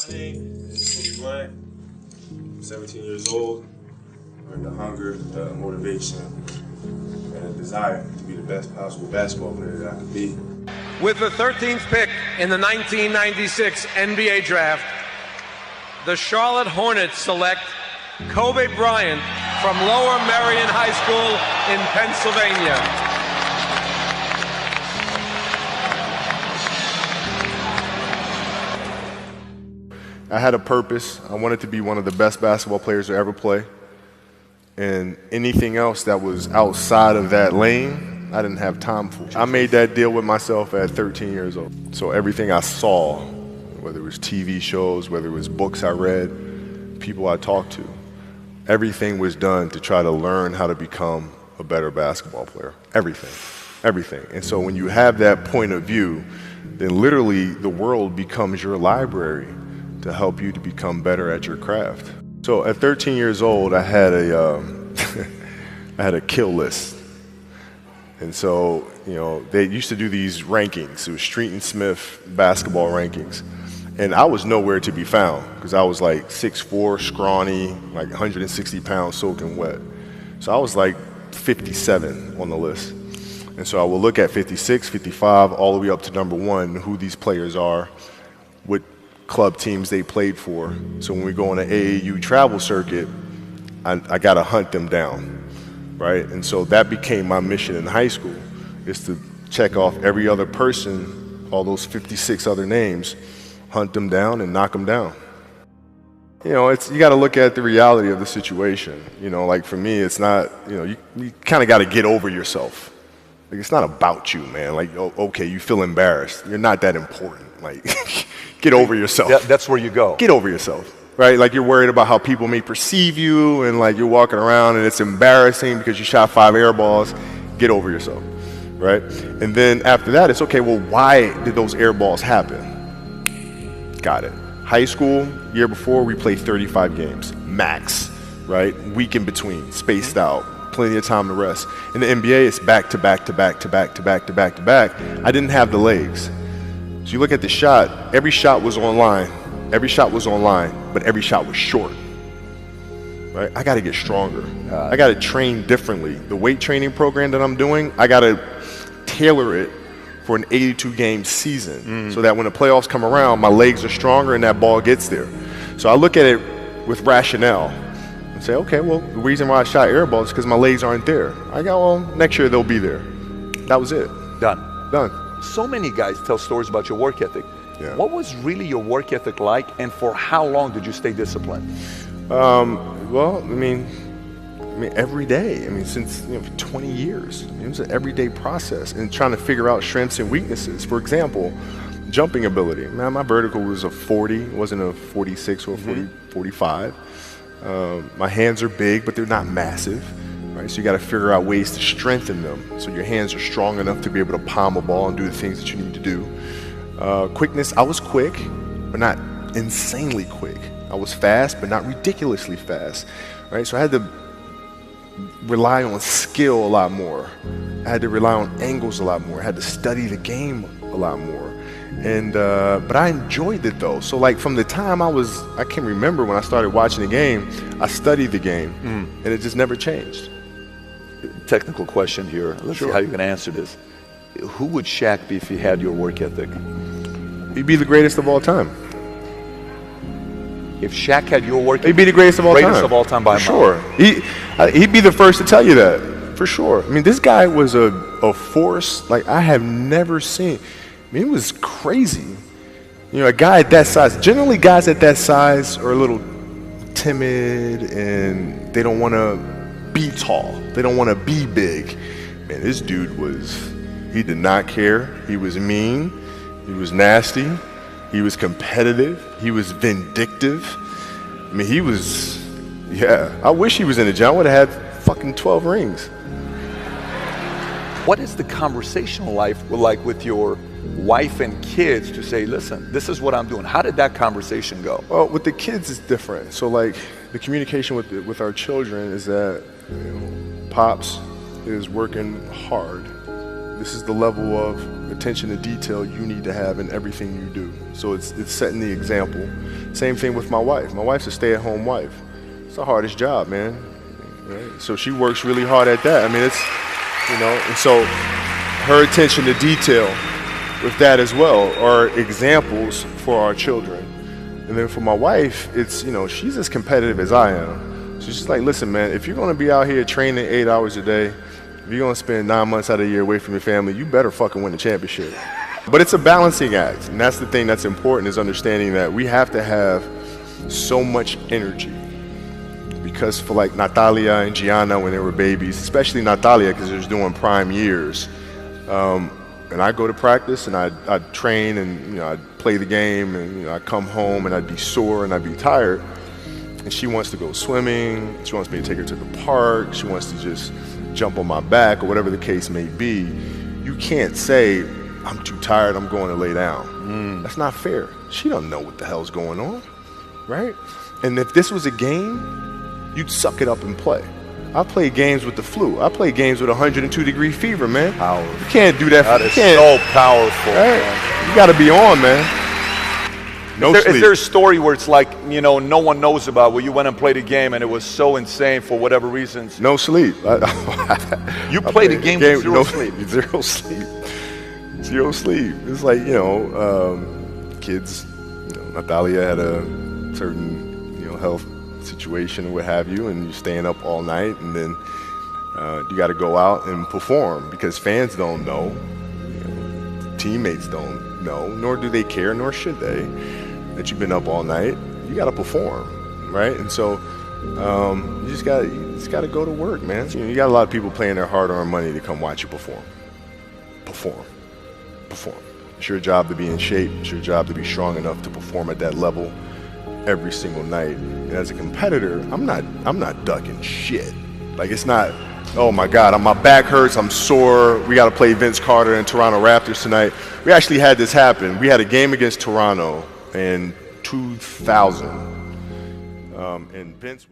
My name is Kobe Bryant. I'm 17 years old. I the hunger, the motivation, and the desire to be the best possible basketball player that I could be. With the 13th pick in the 1996 NBA Draft, the Charlotte Hornets select Kobe Bryant from Lower Merion High School in Pennsylvania. I had a purpose. I wanted to be one of the best basketball players to ever play. And anything else that was outside of that lane, I didn't have time for. I made that deal with myself at 13 years old. So everything I saw, whether it was TV shows, whether it was books I read, people I talked to, everything was done to try to learn how to become a better basketball player. Everything. And so when you have that point of view, then literally the world becomes your library to help you to become better at your craft. So at 13 years old, I had a I had a kill list. And so, you know, they used to do these rankings. It was Street and Smith basketball rankings. And I was nowhere to be found because I was like 6'4", scrawny, like 160 pounds soaking wet. So I was like 57 on the list. And so I would look at 56, 55, all the way up to number 1, who these players are, what club teams they played for. So when we go on an AAU travel circuit, I got to hunt them down, right? And so that became my mission in high school, is to check off every other person, all those 56 other names, hunt them down and knock them down. You know, you got to look at the reality of the situation. You know, like for me, it's not, you know, you kind of got to get over yourself. Like, it's not about you, man. Like, okay, you feel embarrassed. You're not that important. Like, get over yourself. That's where you go. Get over yourself, right? Like, you're worried about how people may perceive you, and like you're walking around and it's embarrassing because you shot 5 air balls. Get over yourself, right? And then after that, it's okay, well, why did those air balls happen? Got it. High school, year before, we played 35 games, max, right? Week in between, spaced out. Plenty of time to rest. In the NBA, it's back to back to back to back to back to back to back. I didn't have the legs. So you look at the shot, every shot was online. Every shot was online, but every shot was short. Right? I got to get stronger. I got to train differently. The weight training program that I'm doing, I got to tailor it for an 82-game season so that when the playoffs come around, my legs are stronger and that ball gets there. So I look at it with rationale. Say, okay, well, the reason why I shot air balls is because my legs aren't there. I go, well, next year they'll be there. That was it. Done. So many guys tell stories about your work ethic. Yeah. What was really your work ethic like, and for how long did you stay disciplined? Well, I mean, every day. I mean, since 20 years. I mean, it was an everyday process and trying to figure out strengths and weaknesses. For example, jumping ability. Man, my vertical was a 40. It wasn't a 46 or a 45. My hands are big, but they're not massive, right? So you got to figure out ways to strengthen them so your hands are strong enough to be able to palm a ball and do the things that you need to do. Quickness, I was quick, but not insanely quick. I was fast, but not ridiculously fast, right? So I had to rely on skill a lot more. I had to rely on angles a lot more. I had to study the game a lot more. And but I enjoyed it though. So like from the time I can remember when I started watching the game, I studied the game, and it just never changed. Technical question here. Let's see how you can answer this. Who would Shaq be if he had your work ethic? He'd be the greatest of all time. If Shaq had your work ethic, he'd be the greatest of all time. Greatest of all time by a mile. Sure. He'd be the first to tell you that, for sure. I mean, this guy was a force like I have never seen. I mean, it was crazy. You know, a guy at that size, generally guys at that size are a little timid and they don't want to be tall. They don't want to be big. Man, this dude he did not care. He was mean. He was nasty. He was competitive. He was vindictive. I mean, I wish he was in the gym. I would have had fucking 12 rings. What is the conversational life like with your wife and kids to say, listen, this is what I'm doing? How did that conversation go? Well, with the kids, it's different. So like the communication with our children is that Pops is working hard. This is the level of attention to detail you need to have in everything you do. So it's setting the example. Same thing with my wife. My wife's a stay-at-home wife. It's the hardest job, man. Right? So she works really hard at that. I mean, it's, you know, and so her attention to detail with that as well are examples for our children. And then for my wife, it's, you know, she's as competitive as I am. So she's like, listen, man, if you're going to be out here training 8 hours a day, if you're going to spend 9 months out of the year away from your family, you better fucking win the championship. But it's a balancing act. And that's the thing that's important, is understanding that we have to have so much energy. Because for like Natalia and Gianna when they were babies, especially Natalia because she was doing prime years, and I go to practice and I'd train and, you know, I'd play the game and, you know, I'd come home and I'd be sore and I'd be tired. And she wants to go swimming. She wants me to take her to the park. She wants to just jump on my back or whatever the case may be. You can't say, I'm too tired, I'm going to lay down. That's not fair. She don't know what the hell's going on, right? And if this was a game, you'd suck it up and play. I play games with the flu. I play games with 102-degree fever, man. Powerful. You can't do that. That is so powerful. Right? You got to be on, man. No sleep. Is there a story where it's like, you know, no one knows about, where you went and played a game and it was so insane for whatever reasons? No sleep. You played a game with zero sleep. Zero sleep. Zero sleep. It's like, you know, kids, you know, Natalia had a certain, you know, health situation or what have you, and you're staying up all night, and then you got to go out and perform because fans don't know, you know, teammates don't know, nor do they care, nor should they, that you've been up all night. You got to perform, right? And so you just got to go to work, man. You got a lot of people paying their hard-earned money to come watch you perform. It's your job to be in shape. It's your job to be strong enough to perform at that level every single night. And as a competitor, I'm not ducking shit. Like, it's not, oh my God, my back hurts, I'm sore, we got to play Vince Carter and Toronto Raptors tonight. We actually had this happen. We had a game against Toronto in 2000, and Vince